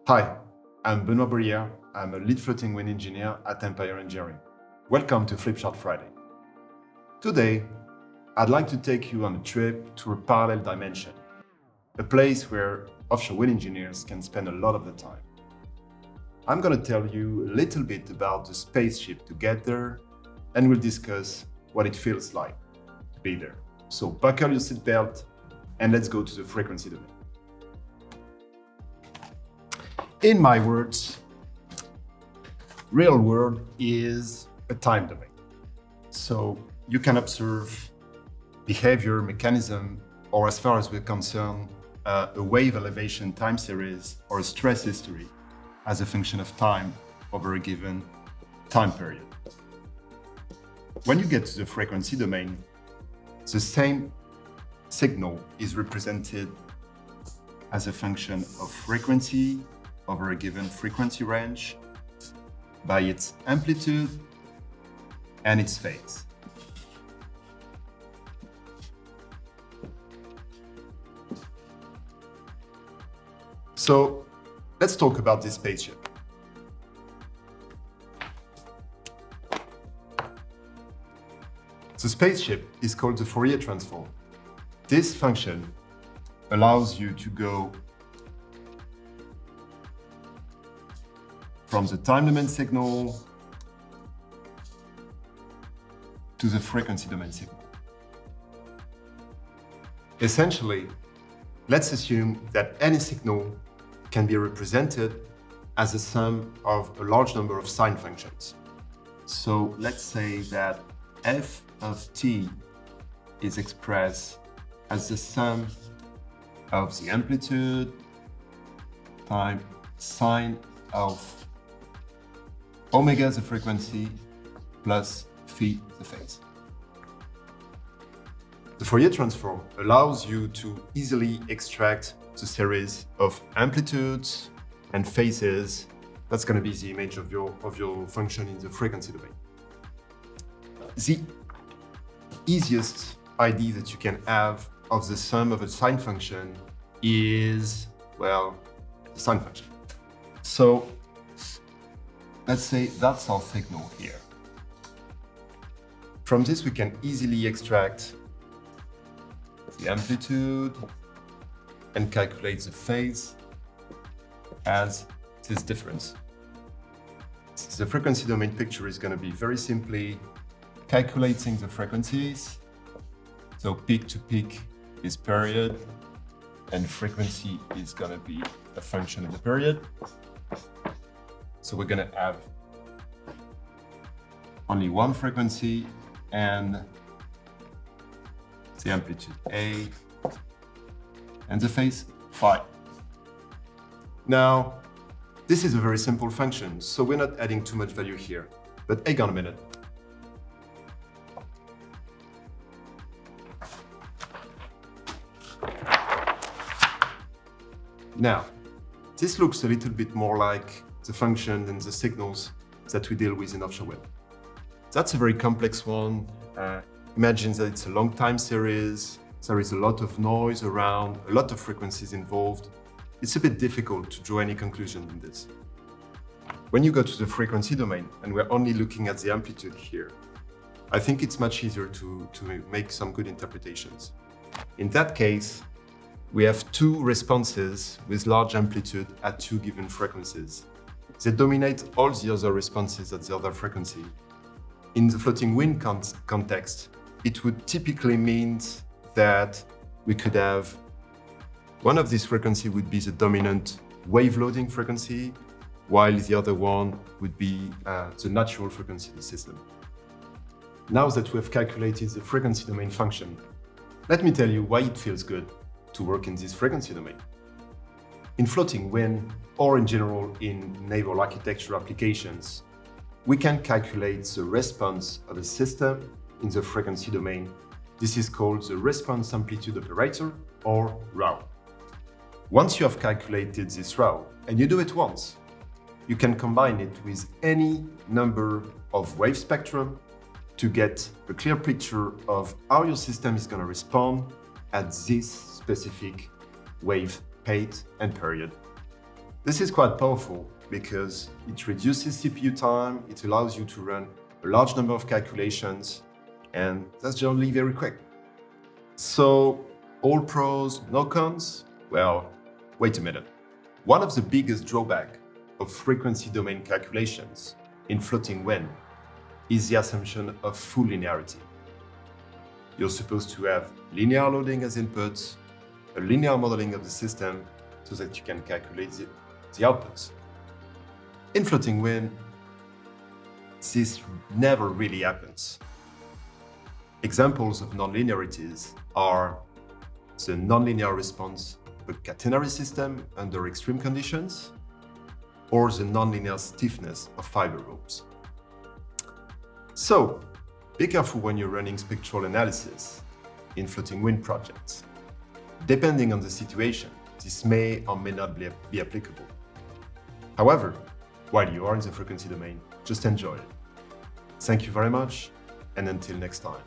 Hi, I'm Benoît Brière. I'm a lead floating wind engineer at Empire Engineering. Welcome to Flipchart Friday. Today, I'd like to take you on a trip to a parallel dimension, a place where offshore wind engineers can spend a lot of the time. I'm going to tell you a little bit about the spaceship to get there, and we'll discuss what it feels like to be there. So buckle your seatbelt and let's go to the frequency domain. In my words, real world is a time domain. So you can observe behavior, mechanism, or as far as we're concerned, a wave elevation time series or a stress history as a function of time over a given time period. When you get to the frequency domain, the same signal is represented as a function of frequency over a given frequency range by its amplitude and its phase. So let's talk about this spaceship. The spaceship is called the Fourier transform. This function allows you to go from the time domain signal to the frequency domain signal. Essentially, let's assume that any signal can be represented as a sum of a large number of sine functions. So let's say that f of t is expressed as the sum of the amplitude times sine of omega the frequency plus phi the phase. The Fourier transform allows you to easily extract the series of amplitudes and phases. That's going to be the image of your function in the frequency domain. The easiest idea that you can have of the sum of a sine function is, well, the sine function. So let's say that's our signal here. From this, we can easily extract the amplitude and calculate the phase as this difference. The frequency domain picture is going to be very simply calculating the frequencies. So peak to peak is period, and frequency is going to be a function of the period. So we're going to have only one frequency and the amplitude A and the phase phi. Now, this is a very simple function, so we're not adding too much value here. But hang on a minute. Now, this looks a little bit more like the function and the signals that we deal with in offshore wind. That's a very complex one. Imagine that it's a long time series. There is a lot of noise around, a lot of frequencies involved. It's a bit difficult to draw any conclusion in this. When you go to the frequency domain, and we're only looking at the amplitude here, I think it's much easier to make some good interpretations. In that case, we have two responses with large amplitude at two given frequencies. They dominate all the other responses at the other frequency. In the floating wind context, it would typically mean that we could have one of these frequencies would be the dominant wave loading frequency, while the other one would be the natural frequency of the system. Now that we have calculated the frequency domain function, let me tell you why it feels good to work in this frequency domain. In floating wind, or in general in naval architecture applications, we can calculate the response of a system in the frequency domain. This is called the response amplitude operator, or RAO. Once you have calculated this RAO, and you do it once, you can combine it with any number of wave spectrum to get a clear picture of how your system is going to respond at this specific wave height and period. This is quite powerful because it reduces CPU time, it allows you to run a large number of calculations, and that's generally very quick. So, all pros, no cons? Well, wait a minute. One of the biggest drawbacks of frequency domain calculations in floating wind is the assumption of full linearity. You're supposed to have linear loading as inputs, a linear modeling of the system so that you can calculate the outputs. In floating wind, this never really happens. Examples of nonlinearities are the nonlinear response of a catenary system under extreme conditions, or the nonlinear stiffness of fiber ropes. So, be careful when you're running spectral analysis in floating wind projects. Depending on the situation, this may or may not be applicable. However, while you are in the frequency domain, just enjoy it. Thank you very much, and until next time.